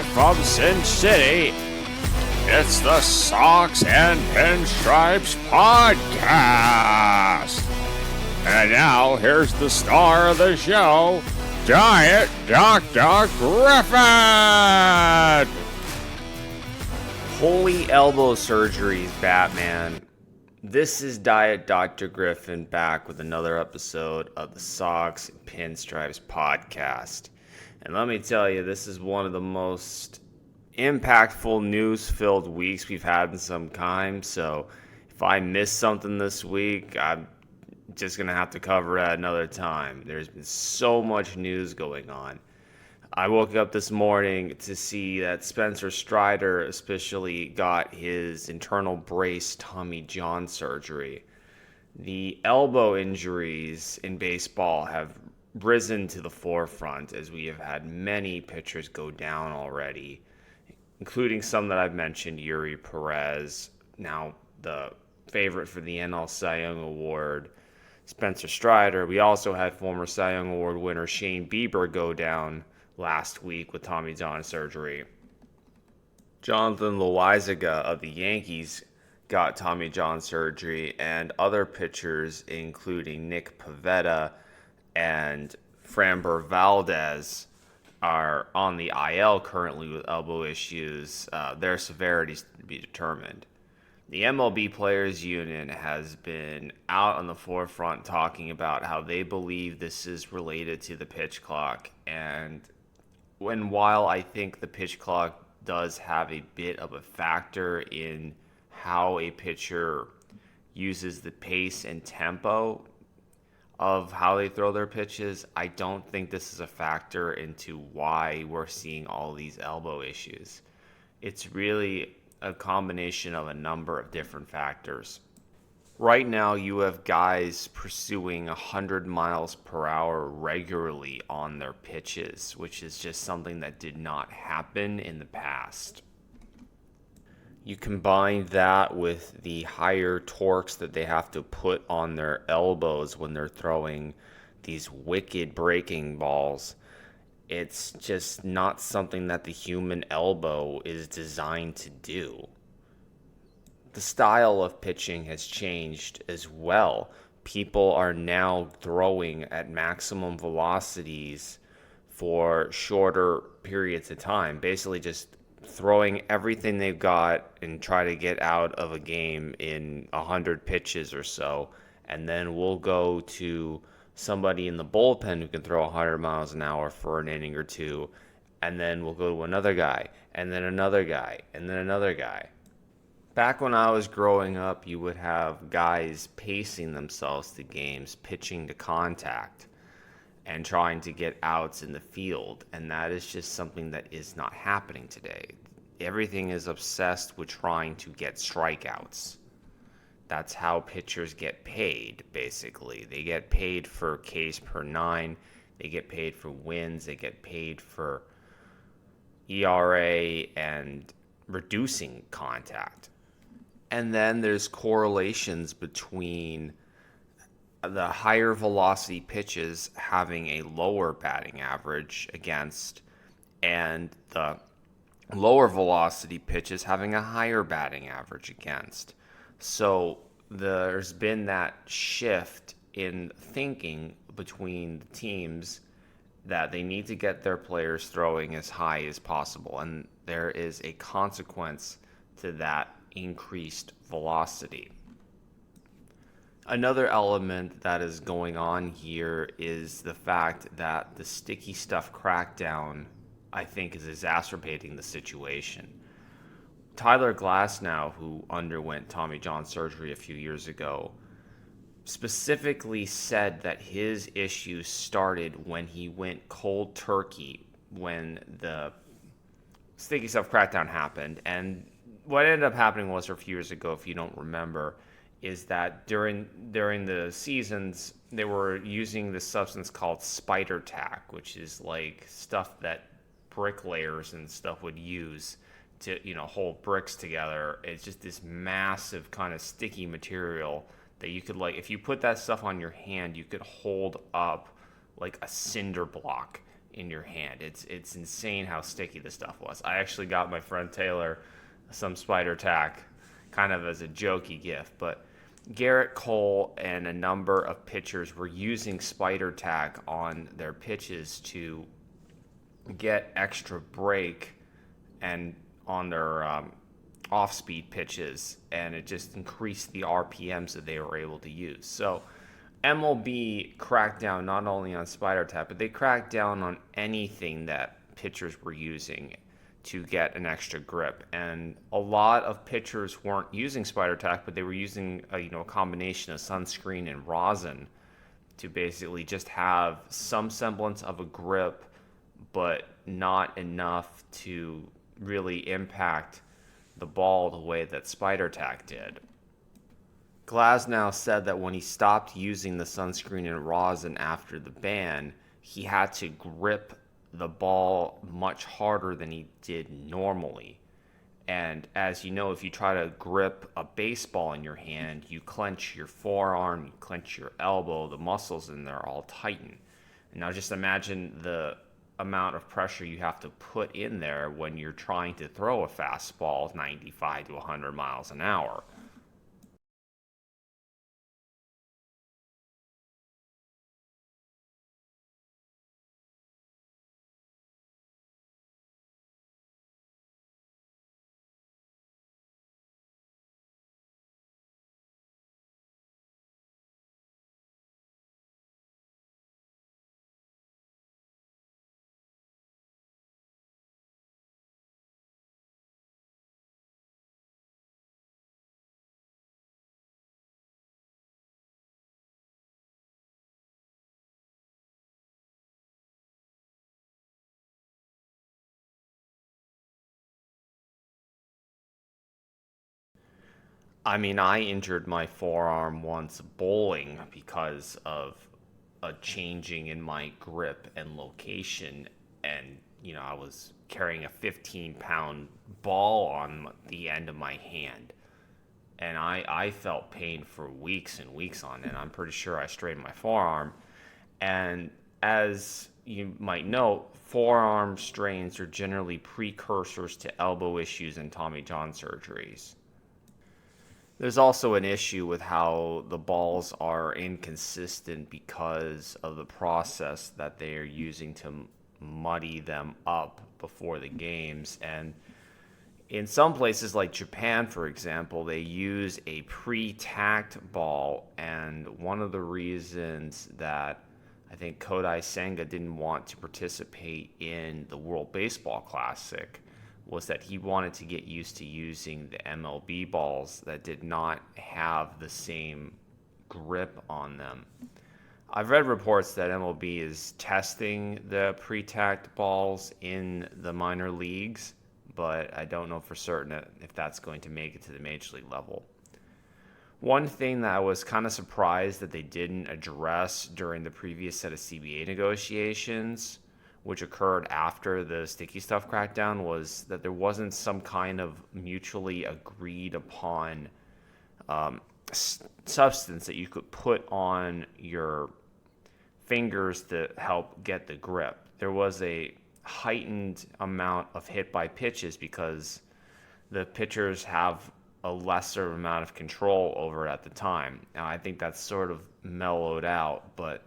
Live from Sin City, it's the Socks and Pinstripes Podcast. And now, here's the star of the show, Diet Dr. Griffin! Holy elbow surgeries, Batman. This is Diet Dr. Griffin back with another episode of the Socks and Pinstripes Podcast. And let me tell you, this is one of the most impactful, news-filled weeks we've had in some time. So if I miss something this week, I'm just going to have to cover it at another time. There's been so much news going on. I woke up this morning to see that Spencer Strider officially got his internal brace Tommy John surgery. The elbow injuries in baseball have risen to the forefront as we have had many pitchers go down already, including some that I've mentioned, Yuri Perez, now the favorite for the NL Cy Young Award, Spencer Strider. We also had former Cy Young Award winner Shane Bieber go down last week with Tommy John surgery. Jonathan Loaizaga of the Yankees got Tommy John surgery, and other pitchers, including Nick Pivetta and Framber Valdez, are on the IL currently with elbow issues. Their severities to be determined. The MLB Players Union has been out on the forefront talking about how they believe this is related to the pitch clock. And while I think the pitch clock does have a bit of a factor in how a pitcher uses the pace and tempo of how they throw their pitches, I don't think this is a factor into why we're seeing all these elbow issues. It's really a combination of a number of different factors. Right now, you have guys pursuing 100 miles per hour regularly on their pitches, which is just something that did not happen in the past. You combine that with the higher torques that they have to put on their elbows when they're throwing these wicked breaking balls. It's just not something that the human elbow is designed to do. The style of pitching has changed as well. People are now throwing at maximum velocities for shorter periods of time, basically just throwing everything they've got and try to get out of a game in 100 pitches or so, and then we'll go to somebody in the bullpen who can throw 100 miles an hour for an inning or two, and then we'll go to another guy, and then another guy, and then another guy. Back when I was growing up, you would have guys pacing themselves to games, pitching to contact, and trying to get outs in the field, and that is just something that is not happening today. Everything is obsessed with trying to get strikeouts. That's how pitchers get paid, basically. They get paid for Ks per nine, they get paid for wins, they get paid for ERA and reducing contact. And then there's correlations between the higher velocity pitches having a lower batting average against, and the lower velocity pitches having a higher batting average against. So there's been that shift in thinking between the teams that they need to get their players throwing as high as possible, and there is a consequence to that increased velocity. Another element that is going on here is the fact that the sticky stuff crackdown, I think, is exacerbating the situation. Tyler Glasnow, who underwent Tommy John surgery a few years ago, specifically said that his issues started when he went cold turkey when the sticky stuff crackdown happened. And what ended up happening was, a few years ago, if you don't remember, is that during the seasons, they were using this substance called spider tack, which is like stuff that bricklayers and stuff would use to, hold bricks together. It's just this massive kind of sticky material that you could, like, if you put that stuff on your hand, you could hold up like a cinder block in your hand. It's insane how sticky this stuff was. I actually got my friend Taylor some spider tack, kind of as a jokey gift, but Garrett Cole and a number of pitchers were using spider tack on their pitches to get extra break and on their off-speed pitches, and it just increased the RPMs that they were able to use. So MLB cracked down not only on spider tap, but they cracked down on anything that pitchers were using to get an extra grip. And a lot of pitchers weren't using spider tack, but they were using a combination of sunscreen and rosin to basically just have some semblance of a grip, but not enough to really impact the ball the way that spider tack did. Glasnow said that when he stopped using the sunscreen and rosin after the ban, he had to grip the ball much harder than he did normally. And as you know, if you try to grip a baseball in your hand, you clench your forearm, you clench your elbow, the muscles in there all tighten. And now just imagine the amount of pressure you have to put in there when you're trying to throw a fastball 95 to 100 miles an hour. I mean, I injured my forearm once bowling because of a changing in my grip and location. And, I was carrying a 15-pound ball on the end of my hand. And I felt pain for weeks and weeks on it. I'm pretty sure I strained my forearm. And as you might know, forearm strains are generally precursors to elbow issues and Tommy John surgeries. There's also an issue with how the balls are inconsistent because of the process that they are using to muddy them up before the games. And in some places like Japan, for example, they use a pre-tacked ball. And one of the reasons that I think Kodai Senga didn't want to participate in the World Baseball Classic was that he wanted to get used to using the MLB balls that did not have the same grip on them. I've read reports that MLB is testing the pre-tacked balls in the minor leagues, but I don't know for certain if that's going to make it to the major league level. One thing that I was kind of surprised that they didn't address during the previous set of CBA negotiations, which occurred after the sticky stuff crackdown, was that there wasn't some kind of mutually agreed upon substance that you could put on your fingers to help get the grip. There was a heightened amount of hit by pitches because the pitchers have a lesser amount of control over it at the time. Now, I think that's sort of mellowed out, but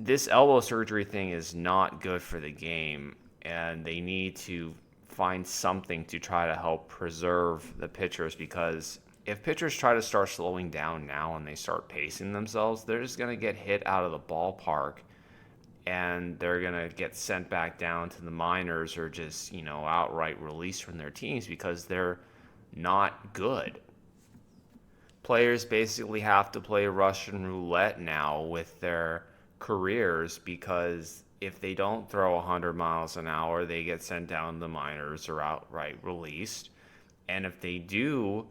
this elbow surgery thing is not good for the game, and they need to find something to try to help preserve the pitchers, because if pitchers try to start slowing down now and they start pacing themselves, they're just going to get hit out of the ballpark and they're going to get sent back down to the minors or just, outright released from their teams because they're not good. Players basically have to play Russian roulette now with their careers, because if they don't throw 100 miles an hour, they get sent down to the minors or outright released. And if they do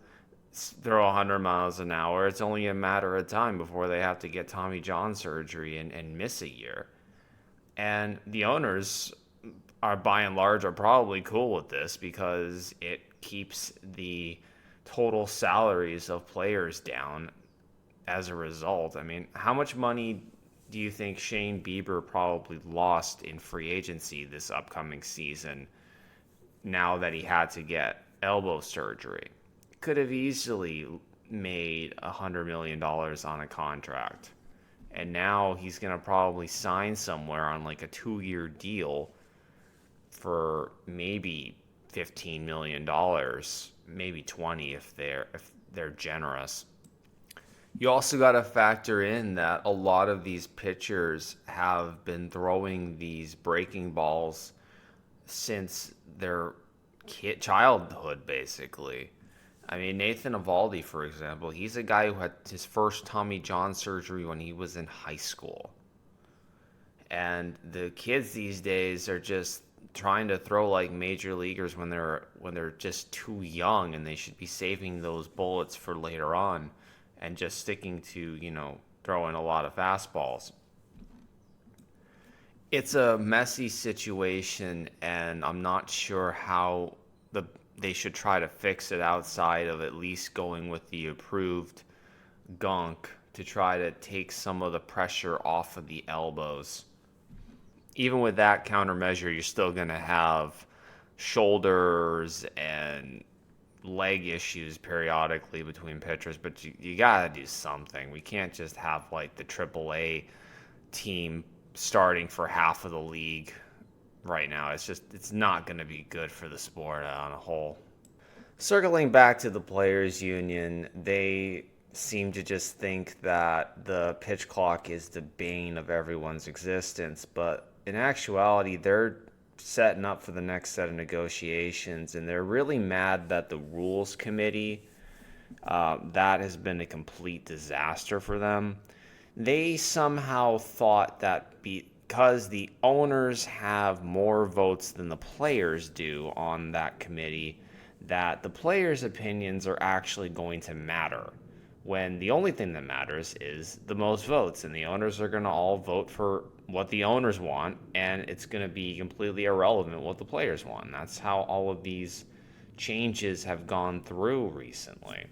throw 100 miles an hour, it's only a matter of time before they have to get Tommy John surgery and miss a year. And the owners are, by and large, are probably cool with this because it keeps the total salaries of players down as a result. I mean, how much money do you think Shane Bieber probably lost in free agency this upcoming season now that he had to get elbow surgery? Could have easily made $100 million on a contract. And now he's going to probably sign somewhere on like a 2-year deal for maybe $15 million, maybe 20 if they're generous. You also got to factor in that a lot of these pitchers have been throwing these breaking balls since their childhood, basically. I mean, Nathan Eovaldi, for example, he's a guy who had his first Tommy John surgery when he was in high school. And the kids these days are just trying to throw like major leaguers when they're just too young, and they should be saving those bullets for later on and just sticking to, throwing a lot of fastballs. It's a messy situation, and I'm not sure how they should try to fix it outside of at least going with the approved gunk to try to take some of the pressure off of the elbows. Even with that countermeasure, you're still going to have shoulders and leg issues periodically between pitchers, but you got to do something. We can't just have like the AAA team starting for half of the league right now. It's not going to be good for the sport on a whole. Circling back to the players union, they seem to just think that the pitch clock is the bane of everyone's existence, but in actuality, they're setting up for the next set of negotiations, and they're really mad that the rules committee, that has been a complete disaster for them. They somehow thought that because the owners have more votes than the players do on that committee, that the players' opinions are actually going to matter, when the only thing that matters is the most votes, and the owners are going to all vote for what the owners want, and it's going to be completely irrelevant what the players want. That's how all of these changes have gone through recently,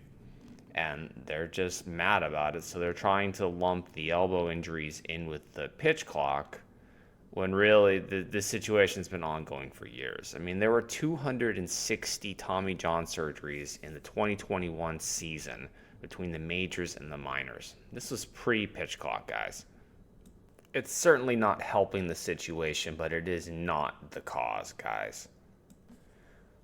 and they're just mad about it. So they're trying to lump the elbow injuries in with the pitch clock, when really this situation's been ongoing for years. I mean, there were 260 Tommy John surgeries in the 2021 season between the majors and the minors. This was pre-pitch clock, guys. It's certainly not helping the situation, but it is not the cause, guys.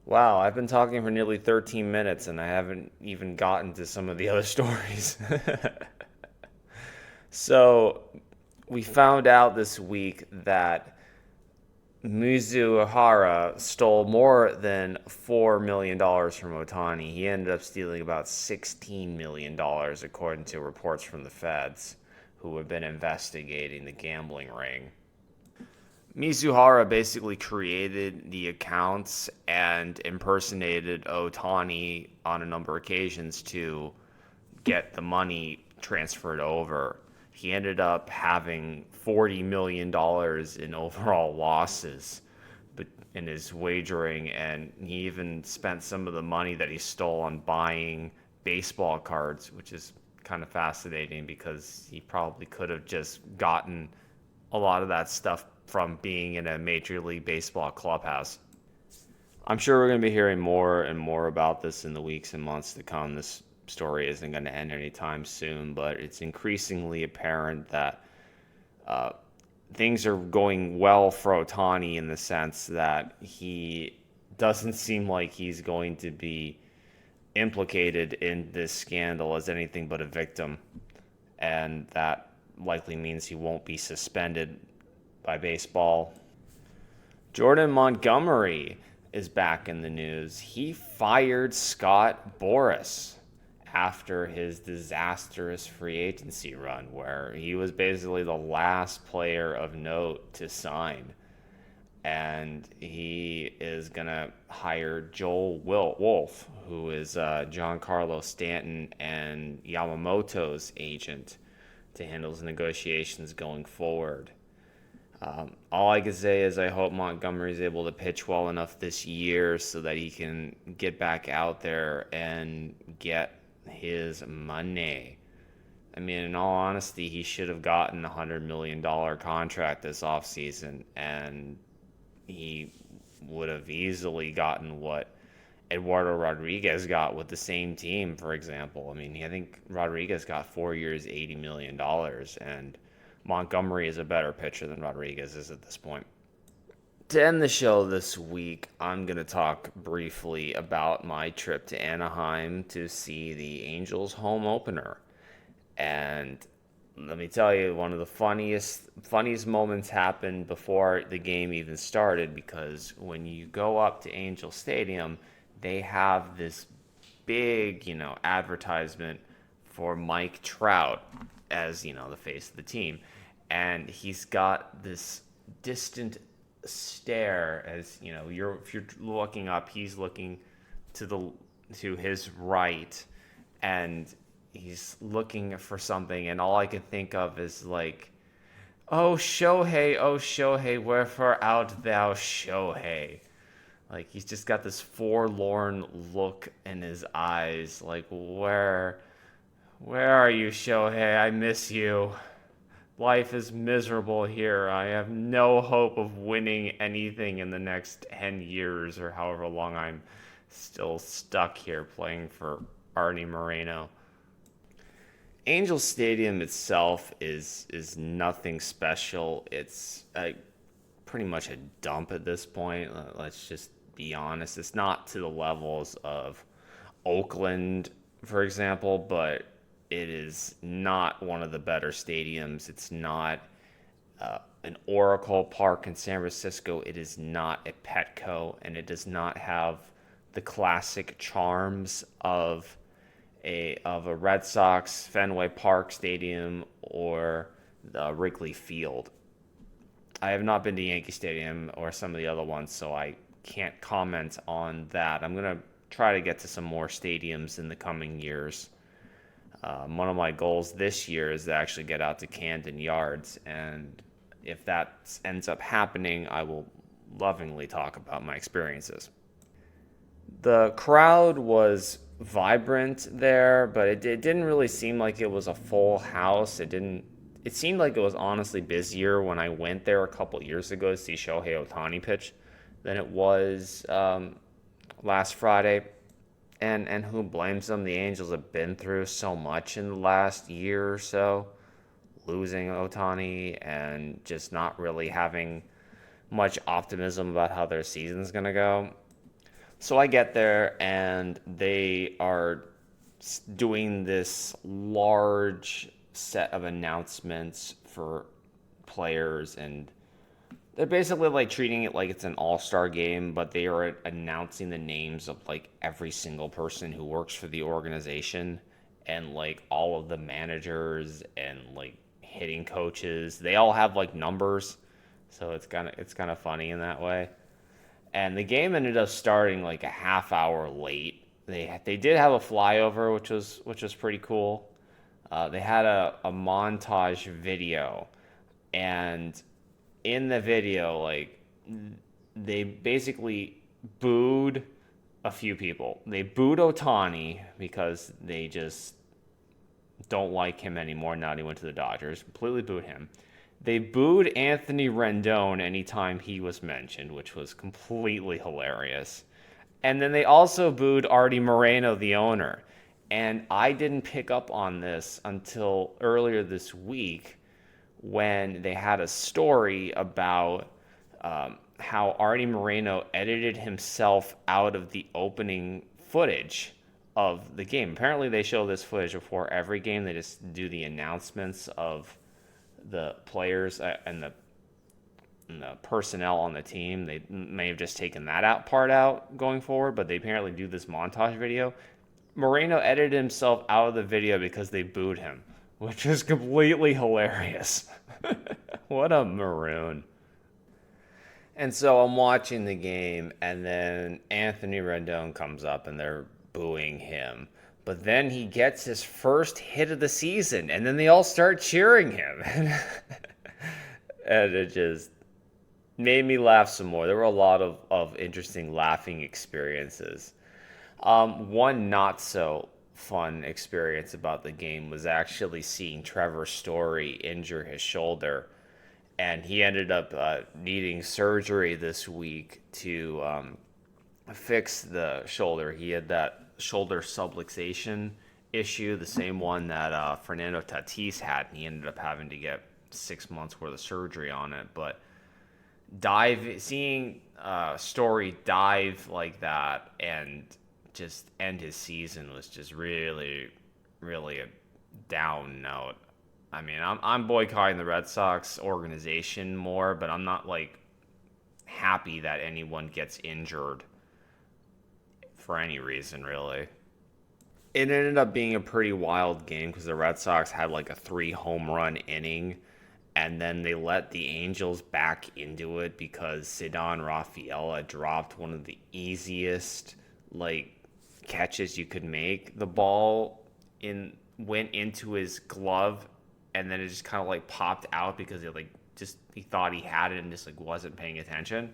Wow, I've been talking for nearly 13 minutes, and I haven't even gotten to some of the other stories. So, we found out this week that Mizuhara stole more than $4 million from Ohtani. He ended up stealing about $16 million, according to reports from the feds, who have been investigating the gambling ring. Mizuhara basically created the accounts and impersonated Ohtani on a number of occasions to get the money transferred over. He ended up having $40 million in overall losses in his wagering, and he even spent some of the money that he stole on buying baseball cards, which is kind of fascinating because he probably could have just gotten a lot of that stuff from being in a Major League Baseball clubhouse. I'm sure we're going to be hearing more and more about this in the weeks and months to come. This story isn't going to end anytime soon, but it's increasingly apparent that things are going well for Ohtani in the sense that he doesn't seem like he's going to be implicated in this scandal as anything but a victim, and that likely means he won't be suspended by baseball. Jordan Montgomery is back in the news. He fired Scott Boras after his disastrous free agency run, where he was basically the last player of note to sign. And he is going to hire Joel Wolf, who is Giancarlo Stanton and Yamamoto's agent, to handle his negotiations going forward. All I can say is I hope Montgomery is able to pitch well enough this year so that he can get back out there and get his money. I mean, in all honesty, he should have gotten a $100 million contract this offseason, and he would have easily gotten what Eduardo Rodriguez got with the same team, for example. I mean, I think Rodriguez got 4 years, $80 million, and Montgomery is a better pitcher than Rodriguez is at this point. To end the show this week, I'm going to talk briefly about my trip to Anaheim to see the Angels home opener. And let me tell you, one of the funniest moments happened before the game even started, because when you go up to Angel Stadium, they have this big, advertisement for Mike Trout as, the face of the team. And he's got this distant stare as, if you're looking up, he's looking to his right, and he's looking for something, and all I can think of is like, oh Shohei, wherefore art thou, Shohei? Like, he's just got this forlorn look in his eyes, like, where are you, Shohei? I miss you. Life is miserable here. I have no hope of winning anything in the next 10 years or however long I'm still stuck here playing for Artie Moreno. Angel Stadium itself is nothing special. It's pretty much a dump at this point. Let's just be honest. It's not to the levels of Oakland, for example, but it is not one of the better stadiums. It's not an Oracle Park in San Francisco. It is not a Petco, and it does not have the classic charms of a Red Sox Fenway Park Stadium or the Wrigley Field. I have not been to Yankee Stadium or some of the other ones, so I can't comment on that. I'm going to try to get to some more stadiums in the coming years. One of my goals this year is to actually get out to Camden Yards, and if that ends up happening, I will lovingly talk about my experiences. The crowd was vibrant there, but it didn't really seem like it was a full house. It seemed like it was honestly busier when I went there a couple years ago to see Shohei Ohtani pitch than it was last Friday. And who blames them? The Angels have been through so much in the last year or so, losing Ohtani and just not really having much optimism about how their season's going to go. So I get there, and they are doing this large set of announcements for players, and they're basically like treating it like it's an all-star game, but they are announcing the names of like every single person who works for the organization, and like all of the managers and like hitting coaches. They all have like numbers, so it's kind of funny in that way. And the game ended up starting like a half hour late. They did have a flyover, which was pretty cool. They had a montage video, and in the video, like, they basically booed a few people. They booed Ohtani because they just don't like him anymore now that he went to the Dodgers. Completely booed him. They booed Anthony Rendon anytime he was mentioned, which was completely hilarious. And then they also booed Artie Moreno, the owner. And I didn't pick up on this until earlier this week when they had a story about how Artie Moreno edited himself out of the opening footage of the game. Apparently they show this footage before every game. They just do the announcements of the players and the personnel on the team. They may have just taken that part out going forward, but they apparently do this montage video. Moreno edited himself out of the video because they booed him, which is completely hilarious. What a maroon. And so I'm watching the game, and then Anthony Rendon comes up, and they're booing him. But then he gets his first hit of the season, and then they all start cheering him. And it just made me laugh some more. There were a lot of interesting laughing experiences. One not so fun experience about the game was actually seeing Trevor Story injure his shoulder. And he ended up needing surgery this week to fix the shoulder. He had that shoulder subluxation issue, the same one that Fernando Tatis had, and he ended up having to get 6 months worth of surgery on it. But seeing Story dive like that and just end his season was just really, really a down note. I mean, I'm boycotting the Red Sox organization more, but I'm not like happy that anyone gets injured for any reason, really. It ended up being a pretty wild game because the Red Sox had like a 3 home run inning, and then they let the Angels back into it because Cedon Rafaela dropped one of the easiest like catches you could make. The ball went into his glove, and then it just kind of like popped out because he thought he had it and just like wasn't paying attention.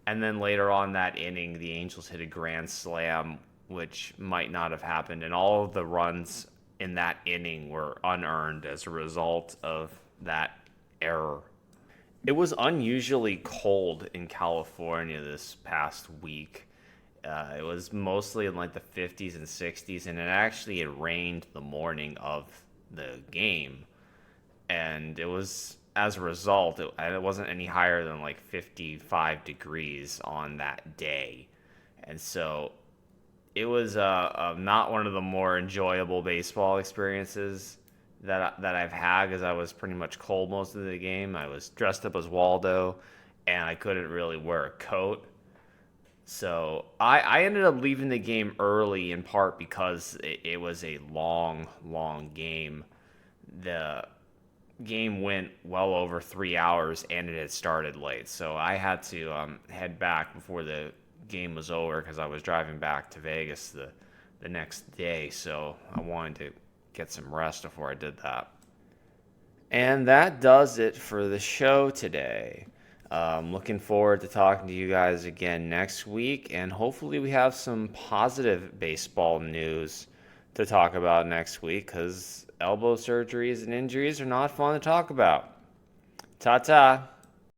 And then later on that inning, the Angels hit a grand slam, which might not have happened. And all of the runs in that inning were unearned as a result of that error. It was unusually cold in California this past week. It was mostly in like the 50s and 60s, and it rained the morning of the game. And it was, as a result, it wasn't any higher than like 55 degrees on that day. And so it was not one of the more enjoyable baseball experiences that I've had, because I was pretty much cold most of the game. I was dressed up as Waldo, and I couldn't really wear a coat. So I ended up leaving the game early, in part because it was a long, long game. The game went well over 3 hours, and it had started late. So I had to head back before the game was over because I was driving back to Vegas the next day. So I wanted to get some rest before I did that. And that does it for the show today. Looking forward to talking to you guys again next week, and hopefully we have some positive baseball news to talk about next week, because elbow surgeries and injuries are not fun to talk about. Ta-ta.